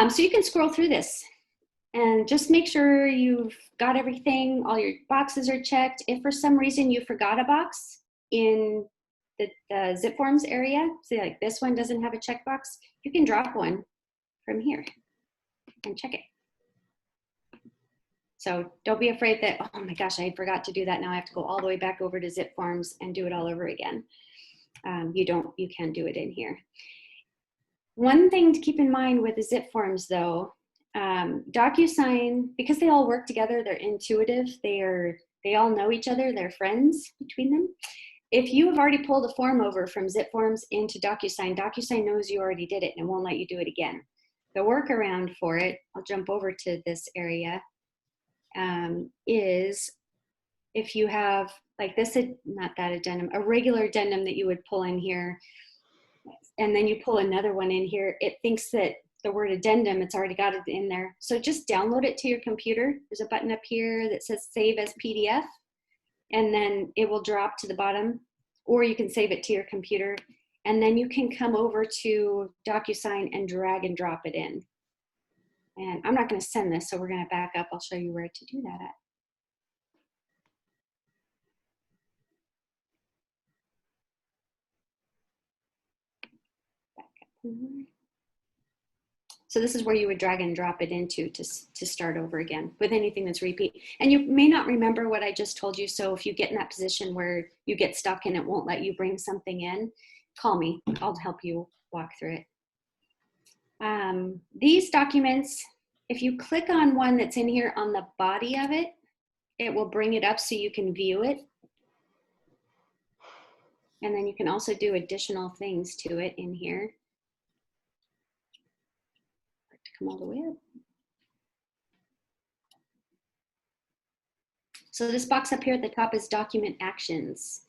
So you can scroll through this and just make sure you've got everything, all your boxes are checked. If for some reason you forgot a box in the Zipforms area, say like this one doesn't have a checkbox, you can drop one from here and check it. So don't be afraid that, oh my gosh, I forgot to do that. Now I have to go all the way back over to Zipforms and do it all over again. You can do it in here. One thing to keep in mind with the Zipforms though, Docusign, because they all work together, they're intuitive, they all know each other, they're friends between them. If you have already pulled a form over from Zipforms into Docusign, Docusign knows you already did it and won't let you do it again. The workaround for it, I'll jump over to this area, is if you have like this, not that addendum, a regular addendum that you would pull in here, and then you pull another one in here, it thinks that the word addendum, it's already got it in there. So just download it to your computer. There's a button up here that says save as PDF, and then it will drop to the bottom, or you can save it to your computer, and then you can come over to Docusign and drag and drop it in. And I'm not going to send this, so we're going to back up. I'll show you where to do that at. Back up. So this is where you would drag and drop it into to start over again with anything that's repeat. And you may not remember what I just told you. So if you get in that position where you get stuck and it won't let you bring something in, call me. I'll help you walk through it. These documents, if you click on one that's in here on the body of it, it will bring it up so you can view it. And then you can also do additional things to it in here. Come all the way up. So this box up here at the top is document actions.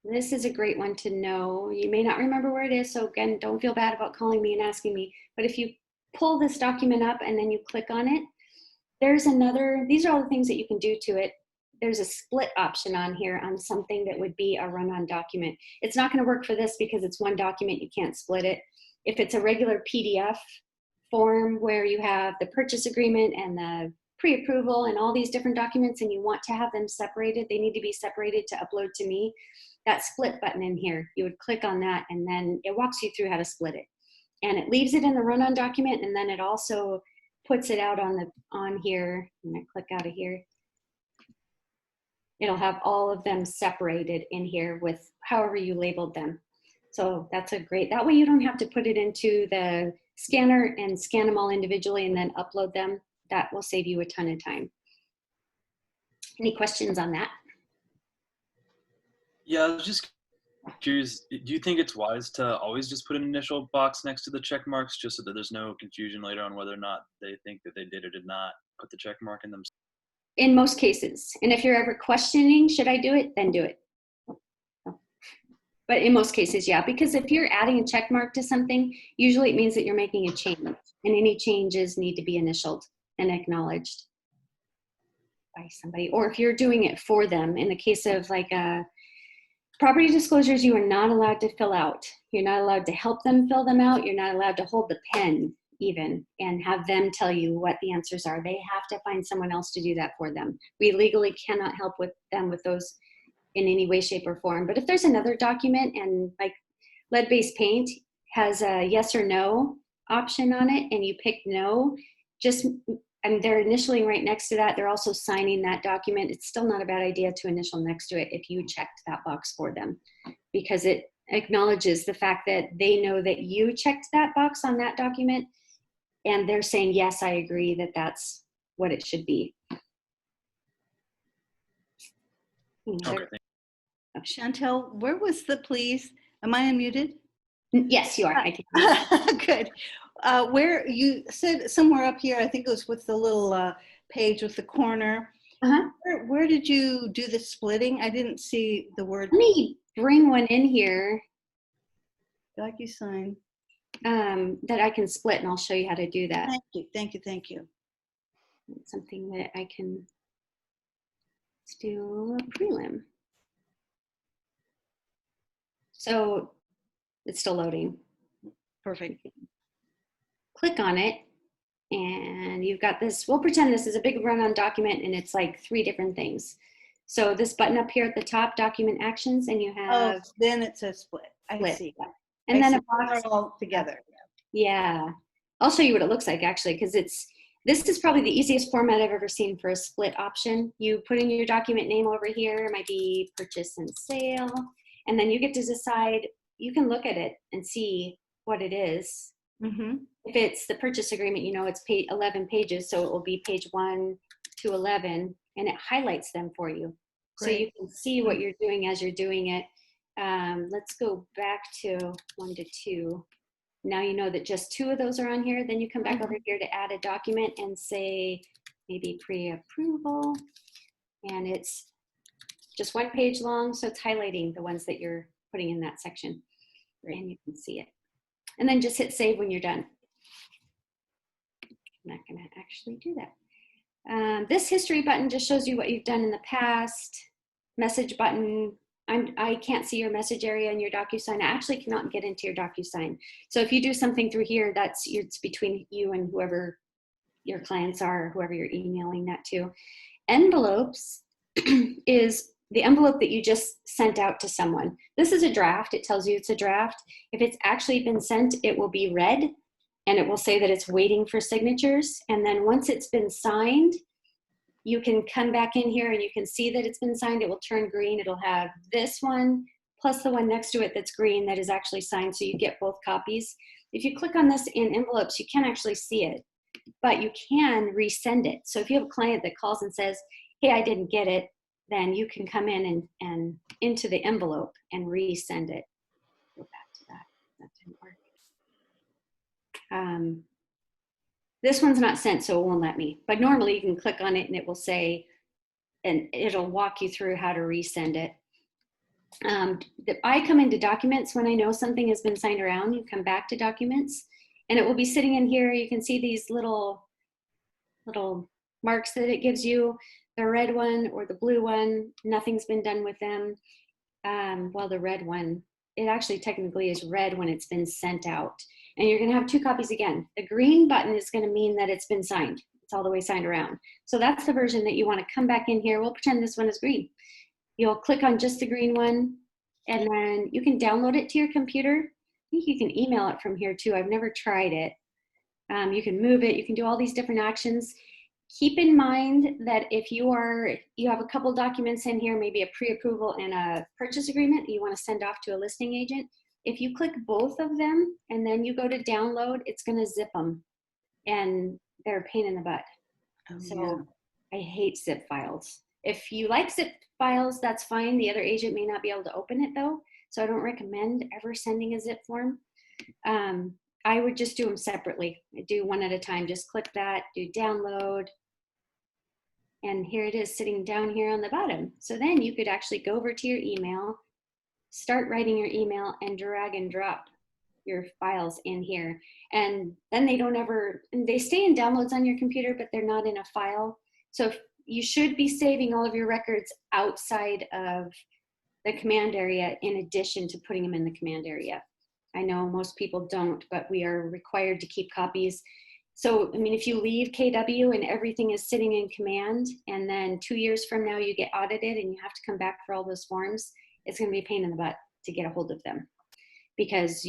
This is a great one to know. You may not remember where it is, so again, don't feel bad about calling me and asking me. But if you pull this document up and then you click on it, there's another, these are all the things that you can do to it. There's a split option on here on something that would be a run-on document. It's not going to work for this because it's one document, you can't split it. If it's a regular PDF form where you have the purchase agreement and the pre-approval and all these different documents and you want to have them separated, they need to be separated to upload to me. That split button in here, you would click on that and then it walks you through how to split it. And it leaves it in the run-on document, and then it also puts it out on here. I'm gonna click out of here. It'll have all of them separated in here with however you labeled them. So that's a great, that way you don't have to put it into the scanner and scan them all individually and then upload them. That will save you a ton of time. Any questions on that? Yeah, I was just curious, do you think it's wise to always just put an initial box next to the check marks just so that there's no confusion later on whether or not they think that they did or did not put the check mark in them? In most cases. And if you're ever questioning, should I do it? Then do it. But in most cases, yeah, because if you're adding a check mark to something, usually it means that you're making a change, and any changes need to be initialed and acknowledged by somebody. Or if you're doing it for them, in the case of like property disclosures, you are not allowed to fill out. You're not allowed to help them fill them out. You're not allowed to hold the pen even and have them tell you what the answers are. They have to find someone else to do that for them. We legally cannot help with them with those in any way, shape, or form. But if there's another document, and like lead-based paint has a yes or no option on it, and you pick no, just, and they're initialing right next to that, they're also signing that document. It's still not a bad idea to initial next to it if you checked that box for them, because it acknowledges the fact that they know that you checked that box on that document, and they're saying, yes, I agree that that's what it should be. Okay, Chantel, where was the please? Am I unmuted? Yes, you are. I think. Good. Where you said somewhere up here, I think it was with the little page with the corner, Uh-huh. Where did you do the splitting? I didn't see the word Let me bring one in here Docusign. that I can split, and I'll show you how to do that. Thank you, thank you, thank you. It's something that I can, let's do a prelim. So it's still loading. Perfect. Click on it, and you've got this. We'll pretend this is a big run-on document, and it's like 3 different things. So this button up here at the top, document actions, and you Oh, have then it says split. I split. see. And I then see. a box. They're all together. Yeah, I'll show you what it looks like actually, because this is probably the easiest format I've ever seen for a split option. You put in your document name over here, it might be purchase and sale, and then you get to decide, you can look at it and see what it is. Mm-hmm. If it's the purchase agreement, you know, it's 11 pages, so it will be page 1 to 11, and it highlights them for you. So you can see what you're doing as you're doing it. Let's go back to 1 to 2. Now you know that just 2 of those are on here. Then you come back over here to add a document and say maybe pre-approval. And it's just 1 page long, so it's highlighting the ones that you're putting in that section. And you can see it. And then just hit save when you're done. I'm not gonna actually do that. This history button just shows you what you've done in the past. Message button, I can't see your message area in your Docusign. I actually cannot get into your Docusign. So if you do something through here, it's between you and whoever your clients are, whoever you're emailing that to. Envelopes is the envelope that you just sent out to someone. This is a draft. It tells you it's a draft. If it's actually been sent, it will be red, and it will say that it's waiting for signatures. And then once it's been signed, you can come back in here and you can see that it's been signed. It will turn green. It'll have this one plus the one next to it that's green that is actually signed, so you get both copies. If you click on this in envelopes, you can't actually see it, but you can resend it. So if you have a client that calls and says, hey, I didn't get it, then you can come in and into the envelope and resend it. Go back to that. That didn't work. This one's not sent, so it won't let me. But normally you can click on it and it will say, and it'll walk you through how to resend it. I come into documents when I know something has been signed around. You come back to documents and it will be sitting in here. You can see these little marks that it gives you. The red one or the blue one, nothing's been done with them. Well, the red one, it actually technically is red when it's been sent out. And you're gonna have 2 copies again. The green button is gonna mean that it's been signed. It's all the way signed around. So that's the version that you wanna come back in here. We'll pretend this one is green. You'll click on just the green one, and then you can download it to your computer. I think you can email it from here too. I've never tried it. You can move it. You can do all these different actions. Keep in mind that if you have a couple documents in here, maybe a pre-approval and a purchase agreement you want to send off to a listing agent, if you click both of them and then you go to download, it's going to zip them, and they're a pain in the butt. Oh, So I hate zip files. If you like zip files, that's fine. The other agent may not be able to open it though, so I don't recommend ever sending a zip form. I would just do them separately. Do one at a time. Just click that, do download, and here it is sitting down here on the bottom. So then you could actually go over to your email, start writing your email, and drag and drop your files in here. And then they stay in downloads on your computer, but they're not in a file. So you should be saving all of your records outside of the command area in addition to putting them in the command area. I know most people don't, but we are required to keep copies. So, I mean, if you leave KW and everything is sitting in command, and then 2 years from now you get audited and you have to come back for all those forms, it's going to be a pain in the butt to get a hold of them, because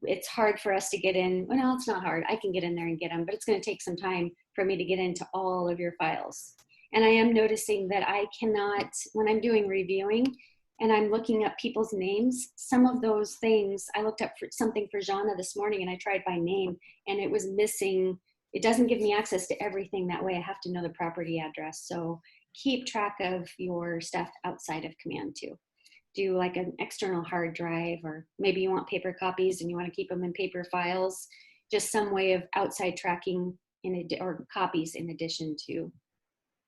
it's hard for us to get in. Well, no, it's not hard. I can get in there and get them, but it's going to take some time for me to get into all of your files. And I am noticing that I cannot, when I'm doing reviewing and I'm looking up people's names, some of those things, I looked up for something for Jana this morning and I tried by name and it was missing. It doesn't give me access to everything that way. I have to know the property address. So keep track of your stuff outside of command too. Do like an external hard drive, or maybe you want paper copies and you want to keep them in paper files. Just some way of outside tracking or copies in addition to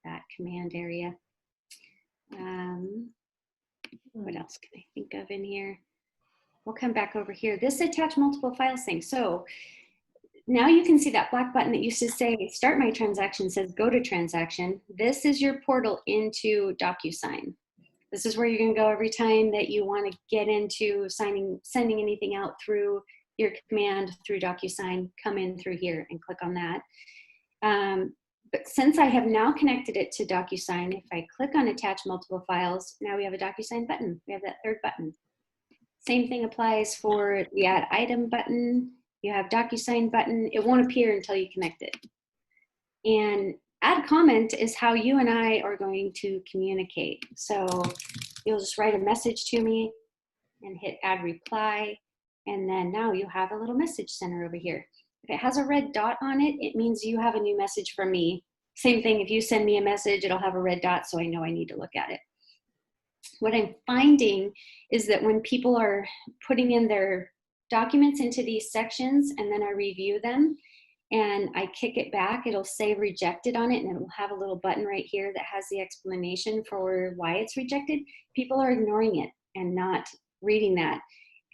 that command area. What else can I think of in here? We'll come back over here. This attach multiple files thing. So now you can see that black button that used to say start my transaction says go to transaction. This is your portal into Docusign. This is where you're going to go every time that you want to get into sending anything out through your command through Docusign. Come in through here and click on that. But since I have now connected it to Docusign, if I click on attach multiple files, now we have a Docusign button. We have that third button. Same thing applies for the add item button. You have Docusign button. It won't appear until you connect it. And add comment is how you and I are going to communicate. So you'll just write a message to me and hit add reply. And then now you have a little message center over here. If it has a red dot on it, it means you have a new message from me. Same thing, if you send me a message, it'll have a red dot, so I know I need to look at it. What I'm finding is that when people are putting in their documents into these sections and then I review them and I kick it back, it'll say rejected on it and it will have a little button right here that has the explanation for why it's rejected. People are ignoring it and not reading that.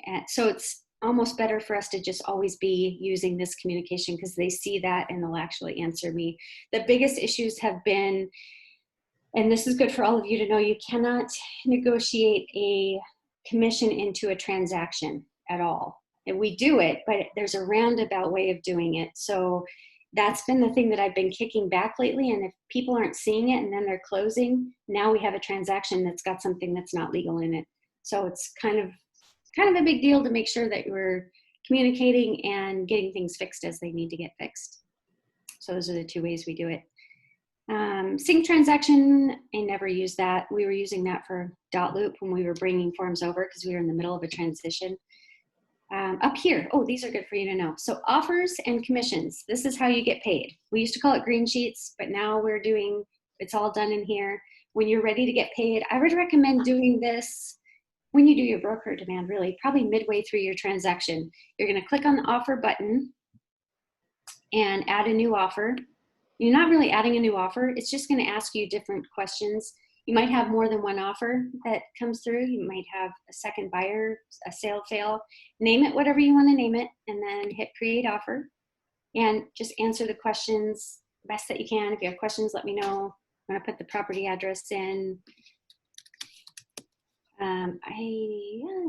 And so it's almost better for us to just always be using this communication because they see that and they'll actually answer me. The biggest issues have been, and this is good for all of you to know, you cannot negotiate a commission into a transaction at all. And we do it, but there's a roundabout way of doing it. So that's been the thing that I've been kicking back lately. And if people aren't seeing it and then they're closing, now we have a transaction that's got something that's not legal in it. So it's kind of a big deal to make sure that we're communicating and getting things fixed as they need to get fixed. So those are the two ways we do it. Sync transaction, I never use that. We were using that for dot loop when we were bringing forms over because we were in the middle of a transition. Up here, oh, these are good for you to know. So offers and commissions, this is how you get paid. We used to call it green sheets, but now we're doing, it's all done in here. When you're ready to get paid, I would recommend doing this when you do your broker demand, really, probably midway through your transaction. You're gonna click on the offer button and add a new offer. You're not really adding a new offer. It's just gonna ask you different questions. You might have more than one offer that comes through. You might have a second buyer, a sale fail. Name it whatever you wanna name it, and then hit create offer. And just answer the questions best that you can. If you have questions, let me know. I'm gonna put the property address in.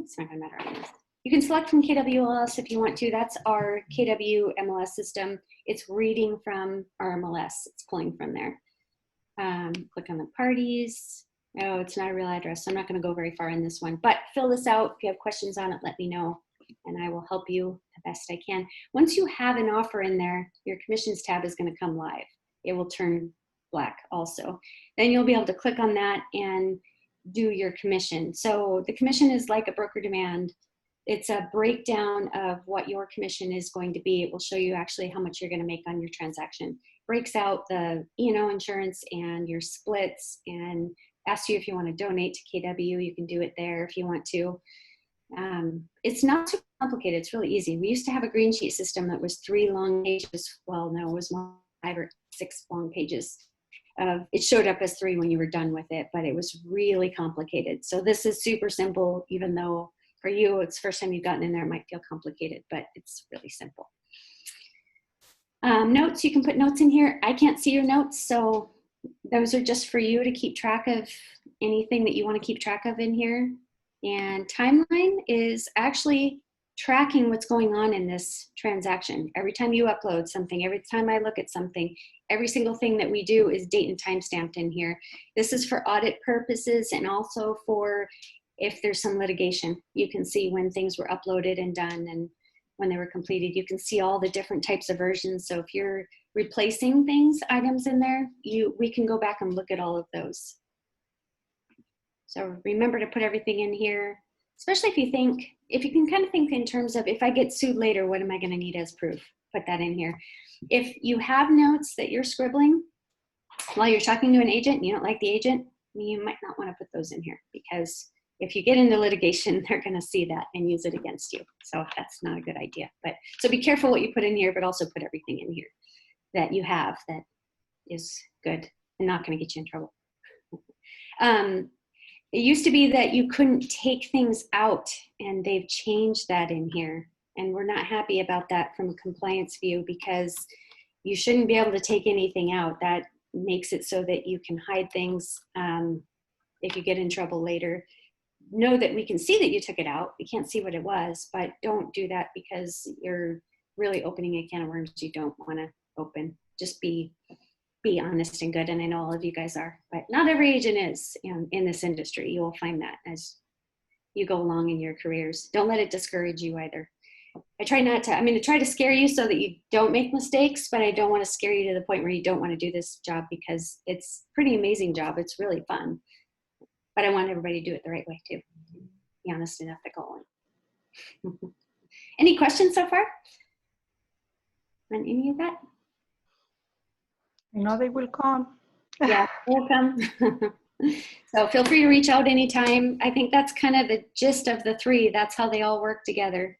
It's not gonna matter. You can select from KWMLS if you want to. That's our KWMLS system. It's reading from our MLS. It's pulling from there. Click on the parties. No, it's not a real address. So I'm not gonna go very far in this one, but fill this out. If you have questions on it, let me know and I will help you the best I can. Once you have an offer in there, your commissions tab is gonna come live. It will turn black also. Then you'll be able to click on that and do your commission. So the commission is like a broker demand. It's a breakdown of what your commission is going to be. It will show you actually how much you're going to make on your transaction. Breaks out the E&O insurance and your splits and asks you if you want to donate to KW. You can do it there if you want to. It's not too complicated. It's really easy. We used to have a green sheet system that was 3 long pages. Well, no, it was 5 or 6 long pages. It showed up as 3 when you were done with it, but it was really complicated. So this is super simple, even though for you, it's the first time you've gotten in there, it might feel complicated, but it's really simple. Notes, you can put notes in here. I can't see your notes, so those are just for you to keep track of anything that you want to keep track of in here. And timeline is actually tracking what's going on in this transaction. Every time you upload something, every time I look at something, every single thing that we do is date and time stamped in here. This is for audit purposes and also for if there's some litigation. You can see when things were uploaded and done and when they were completed. You can see all the different types of versions. So if you're replacing items in there, we can go back and look at all of those. So remember to put everything in here, especially if you can kind of think in terms of, if I get sued later, what am I going to need as proof? Put that in here. If you have notes that you're scribbling while you're talking to an agent and you don't like the agent, you might not want to put those in here, because if you get into litigation, they're going to see that and use it against you. So that's not a good idea. So be careful what you put in here, but also put everything in here that you have that is good. I'm not going to get you in trouble. It used to be that you couldn't take things out, and they've changed that in here. And we're not happy about that from a compliance view, because you shouldn't be able to take anything out. That makes it so that you can hide things if you get in trouble later. Know that we can see that you took it out. We can't see what it was, but don't do that, because you're really opening a can of worms you don't want to open. Just be honest and good, and I know all of you guys are, but not every agent is in this industry. You will find that as you go along in your careers. Don't let it discourage you either. I try not to, I try to scare you so that you don't make mistakes, but I don't want to scare you to the point where you don't want to do this job, because it's a pretty amazing job. It's really fun, but I want everybody to do it the right way too. Be honest and ethical. Any questions so far on any of that? I know they will come. Yeah, welcome. So feel free to reach out anytime. I think that's kind of the gist of the three. That's how they all work together.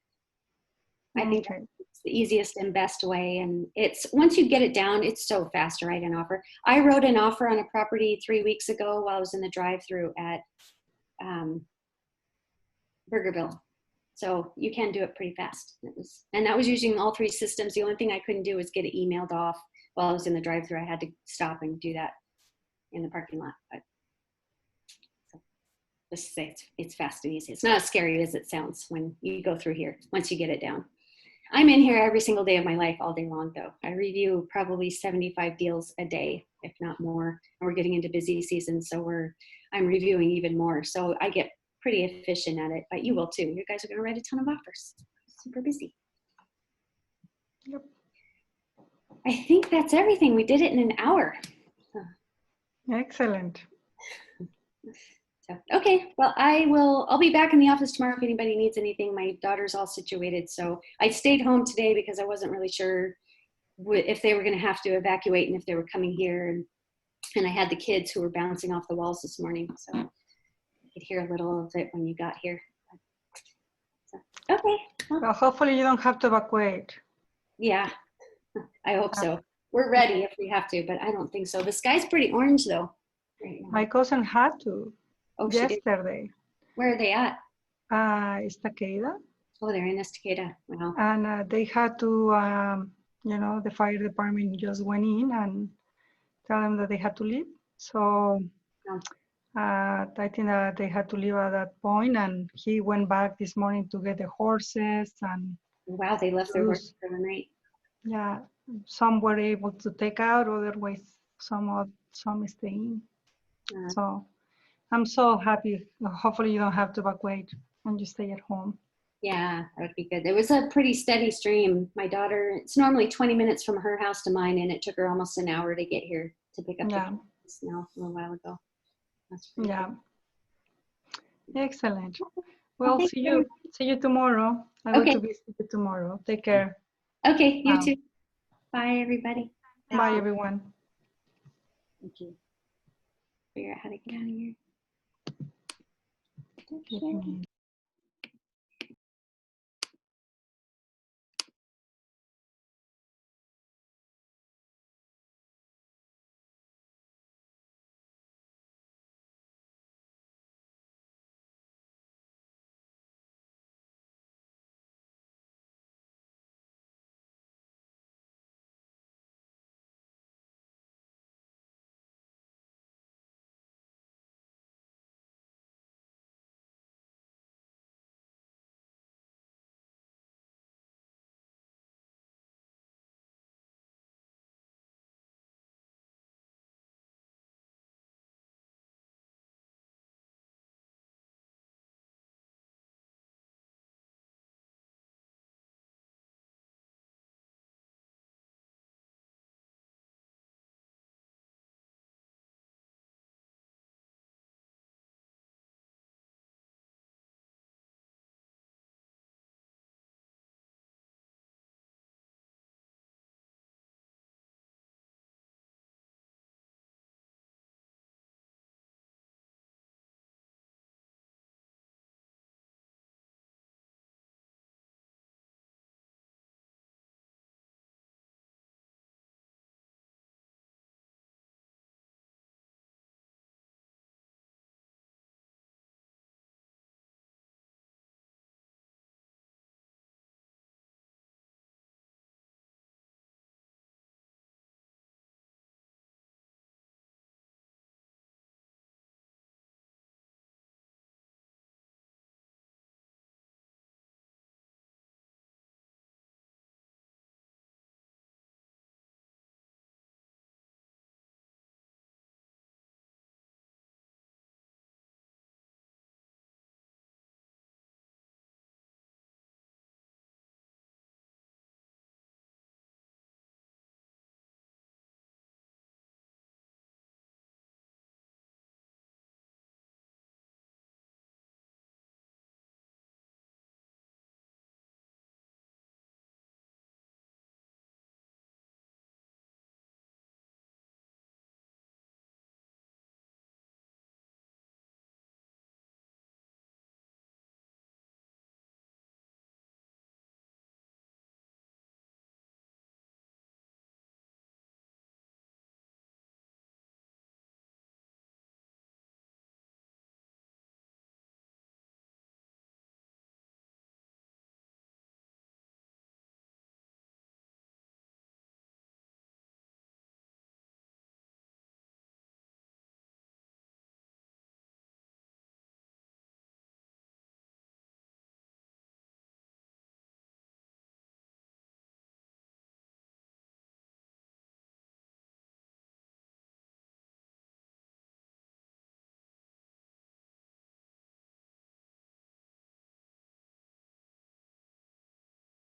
I think it's the easiest and best way. And it's, once you get it down, it's so fast to write an offer. I wrote an offer on a property 3 weeks ago while I was in the drive-through at Burgerville. So you can do it pretty fast. And that was using all three systems. The only thing I couldn't do was get it emailed off while I was in the drive-through. I had to stop and do that in the parking lot. But so, just to say it's fast and easy. It's not as scary as it sounds when you go through here, once you get it down. I'm in here every single day of my life, all day long though. I review probably 75 deals a day, if not more. And we're getting into busy season, so I'm reviewing even more. So I get pretty efficient at it, but you will too. You guys are gonna write a ton of offers. Super busy. Yep. I think that's everything. We did it in an hour. Excellent. So, okay, well, I'll be back in the office tomorrow if anybody needs anything. My daughter's all situated, so I stayed home today because I wasn't really sure if they were going to have to evacuate and if they were coming here. And I had the kids who were bouncing off the walls this morning, so I could hear a little of it when you got here. So, okay. Well, hopefully you don't have to evacuate. Yeah, I hope so. We're ready if we have to, but I don't think so. The sky's pretty orange though right now. My cousin had to yesterday. Where are they at? Estacada. Oh, they're in Estacada. Wow. And they had to, the fire department just went in and tell them that they had to leave. So I think that they had to leave at that point, and he went back this morning to get the horses. And wow, they left their horses for the night. Yeah, some were able to take out, otherwise some stay in. So I'm so happy. Hopefully you don't have to evacuate and you stay at home. Yeah, that would be good. It was a pretty steady stream. My daughter, it's normally 20 minutes from her house to mine, and it took her almost an hour to get here to pick up the snow a little while ago. That's pretty cool. Excellent. Well, see you tomorrow. I will to visit you tomorrow. Take care. Okay, you too. Bye, everybody. Bye, everyone. Thank you. Figure out how to get out of here.